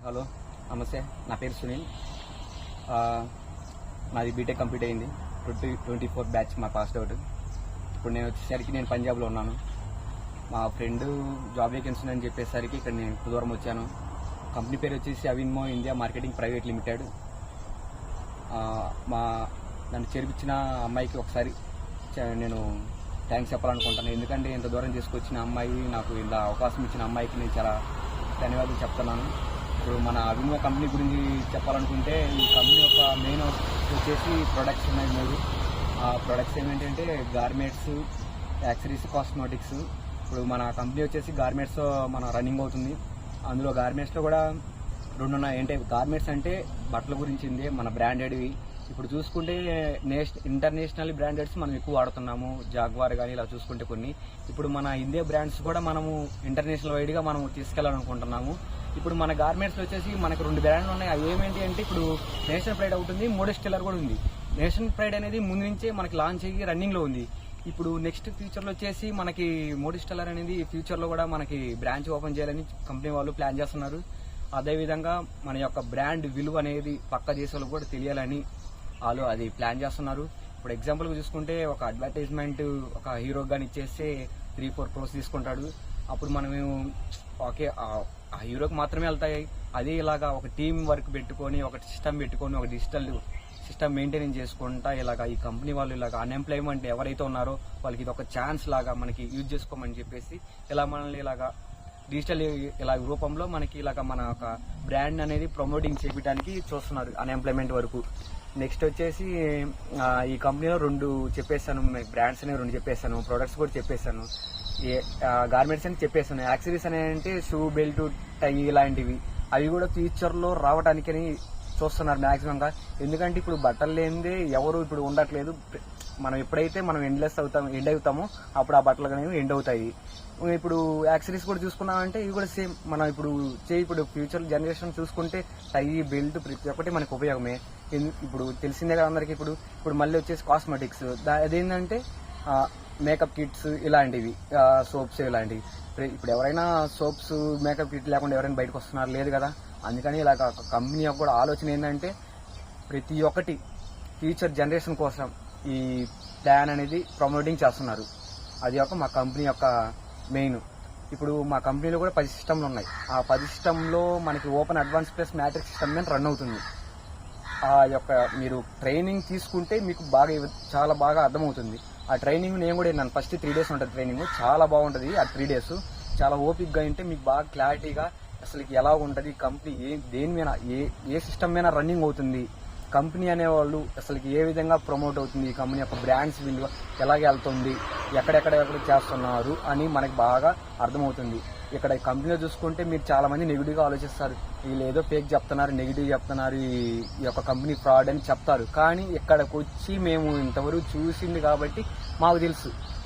Hello, నమస్తే. నా పేరు సునీల్. నాది బీటెక్ కంప్లీట్ అయింది. 2024 బ్యాచ్ మా పాస్ అవుట్. ఇప్పుడు నేను వచ్చేసరికి నేను పంజాబ్లో ఉన్నాను. మా ఫ్రెండ్ జాబ్ వేకెన్సీ అని చెప్పేసరికి ఇక్కడ నేను దూరం వచ్చాను. కంపెనీ పేరు వచ్చేసి అవిన్మో ఇండియా మార్కెటింగ్ ప్రైవేట్ లిమిటెడ్. నన్ను చేర్పించిన అమ్మాయికి ఒకసారి నేను థ్యాంక్స్ చెప్పాలనుకుంటాను. ఎందుకంటే ఇంత దూరం తీసుకొచ్చిన అమ్మాయి, నాకు ఇలా అవకాశం ఇచ్చిన అమ్మాయికి నేను చాలా ధన్యవాదాలు చెప్తున్నాను. ఇప్పుడు మన అవిన్మో కంపెనీ గురించి చెప్పాలనుకుంటే, ఈ కంపెనీ యొక్క మెయిన్ వచ్చేసి ప్రొడక్ట్స్ ఉన్నాయి 3. ఆ ప్రొడక్ట్స్ ఏమిటంటే గార్మెంట్స్, యాక్సరీస్, కాస్మెటిక్స్. ఇప్పుడు మన కంపెనీ వచ్చేసి గార్మెంట్స్ మన రన్నింగ్ అవుతుంది. అందులో గార్మెంట్స్లో కూడా 2 ఉన్నాయి. ఏంటంటే గార్మెంట్స్ అంటే బట్టల గురించింది, మన బ్రాండెడ్వి. ఇప్పుడు చూసుకుంటే ఇంటర్నేషనల్ బ్రాండెడ్స్ మనం ఎక్కువ వాడుతున్నాము. జాగ్వార్ కానీ ఇలా చూసుకుంటే కొన్ని. ఇప్పుడు మన ఇండియా బ్రాండ్స్ కూడా మనము ఇంటర్నేషనల్ వైడ్గా మనం తీసుకెళ్లాలనుకుంటున్నాము. ఇప్పుడు మన గార్మెంట్స్లో వచ్చేసి మనకు 2 బ్రాండ్లు ఉన్నాయి. అవి ఏమేంటి అంటే, ఇప్పుడు నేషనల్ ప్రైడ్ అవుతుంది, మోడెస్టెల్లర్ కూడా ఉంది. నేషనల్ ప్రైడ్ అనేది ముందు నుంచే మనకి లాంచ్ అయ్యి రన్నింగ్లో ఉంది. ఇప్పుడు నెక్స్ట్ ఫ్యూచర్లో వచ్చేసి మనకి మోడెస్టెల్లర్ అనేది ఫ్యూచర్లో కూడా మనకి బ్రాంచ్ ఓపెన్ చేయాలని కంపెనీ వాళ్ళు ప్లాన్ చేస్తున్నారు. అదేవిధంగా మన యొక్క బ్రాండ్ విలువ అనేది పక్క దేశాలకు కూడా తెలియాలని వాళ్ళు అది ప్లాన్ చేస్తున్నారు. ఇప్పుడు ఎగ్జాంపుల్గా చూసుకుంటే, ఒక అడ్వర్టైజ్మెంట్ ఒక హీరోకి కానీ ఇచ్చేస్తే 3-4 crores తీసుకుంటాడు. అప్పుడు మనం ఓకే, ఆ హీరోకి మాత్రమే వెళ్తాయి. అదే ఇలాగా ఒక టీం వర్క్ పెట్టుకొని, ఒక సిస్టమ్ పెట్టుకొని, ఒక డిజిటల్ సిస్టమ్ మెయింటైన్ చేసుకుంటా ఇలాగా ఈ కంపెనీ వాళ్ళు ఇలాగ అన్ఎంప్లాయ్మెంట్ ఎవరైతే ఉన్నారో వాళ్ళకి ఇది ఒక ఛాన్స్ లాగా మనకి యూజ్ చేసుకోమని చెప్పేసి ఇలా మనల్ని ఇలాగా డిజిటల్ ఇలా రూపంలో మనకి ఇలాగ మన ఒక బ్రాండ్ అనేది ప్రమోటింగ్ చేయడానికి చూస్తున్నారు అన్ఎంప్లాయ్మెంట్ వరకు. నెక్స్ట్ వచ్చేసి ఈ కంపెనీలో 2 చెప్పేస్తాను, బ్రాండ్స్ అనేవి 2 చెప్పేస్తాను, ప్రొడక్ట్స్ కూడా చెప్పేస్తాను, గార్మెంట్స్ అని చెప్పేస్తాను. యాక్సరీస్ అనేవి అంటే షూ, బెల్ట్, టై ఇలాంటివి. అవి కూడా ఫ్యూచర్లో రావడానికని చూస్తున్నారు మ్యాక్సిమంగా. ఎందుకంటే ఇప్పుడు బట్టలు లేనిదే ఎవరు ఇప్పుడు ఉండట్లేదు. మనం ఎప్పుడైతే మనం ఎండ్ అవుతామో అప్పుడు ఆ బట్టలు అనేవి ఎండ్ అవుతాయి. ఇప్పుడు యాక్సరీస్ కూడా చూసుకున్నామంటే ఇవి కూడా సేమ్. మనం ఇప్పుడు ఫ్యూచర్ జనరేషన్ చూసుకుంటే టై, బెల్ట్ ప్రతి ఒక్కటి మనకు ఉపయోగమే. ఇప్పుడు తెలిసిందే కదా అందరికి. ఇప్పుడు మళ్ళీ వచ్చేసి కాస్మెటిక్స్, అదేంటంటే మేకప్ కిట్స్ ఇలాంటివి, సోప్స్ ఇలాంటివి. ఇప్పుడు ఎవరైనా సోప్స్, మేకప్ కిట్ లేకుండా ఎవరైనా బయటకు వస్తున్నారు లేదు కదా. అందుకని ఇలా కంపెనీ యొక్క కూడా ఆలోచన ఏంటంటే, ప్రతి ఒక్కటి ఫ్యూచర్ జనరేషన్ కోసం ఈ ప్లాన్ అనేది ప్రమోటింగ్ చేస్తున్నారు. అది ఒక మా కంపెనీ యొక్క మెయిన్. ఇప్పుడు మా కంపెనీలో కూడా 10 సిస్టమ్లు ఉన్నాయి. ఆ 10 సిస్టంలో మనకి open, advance plus matrix system మీద రన్ అవుతుంది. ఆ యొక్క మీరు ట్రైనింగ్ తీసుకుంటే మీకు చాలా బాగా అర్థమవుతుంది. ఆ ట్రైనింగ్ నేను కూడా విన్నాను. ఫస్ట్ 3 days ఉంటుంది ట్రైనింగ్. చాలా బాగుంటుంది. ఆ 3 days చాలా ఓపిక్గా ఉంటే మీకు బాగా క్లారిటీగా అసలు ఎలా ఉంటుంది కంపెనీ, దేని మీద ఏ సిస్టమ్ మీద రన్నింగ్ అవుతుంది, కంపెనీ అనేవాళ్ళు అసలుకి ఏ విధంగా ప్రమోట్ అవుతుంది, ఈ కంపెనీ యొక్క బ్రాండ్స్ విలువ ఎలాగే వెళ్తుంది, ఎక్కడెక్కడ చేస్తున్నారు అని మనకి బాగా అర్థమవుతుంది. ఇక్కడ ఈ కంపెనీలో చూసుకుంటే మీరు చాలా మంది నెగిటివ్గా ఆలోచిస్తారు. వీళ్ళు ఏదో ఫేక్ చెప్తున్నారు, నెగిటివ్ చెప్తున్నారు, ఈ యొక్క కంపెనీ ఫ్రాడ్ అని చెప్తారు. కానీ ఇక్కడికి వచ్చి మేము ఇంతవరకు చూసింది కాబట్టి మాకు తెలుసు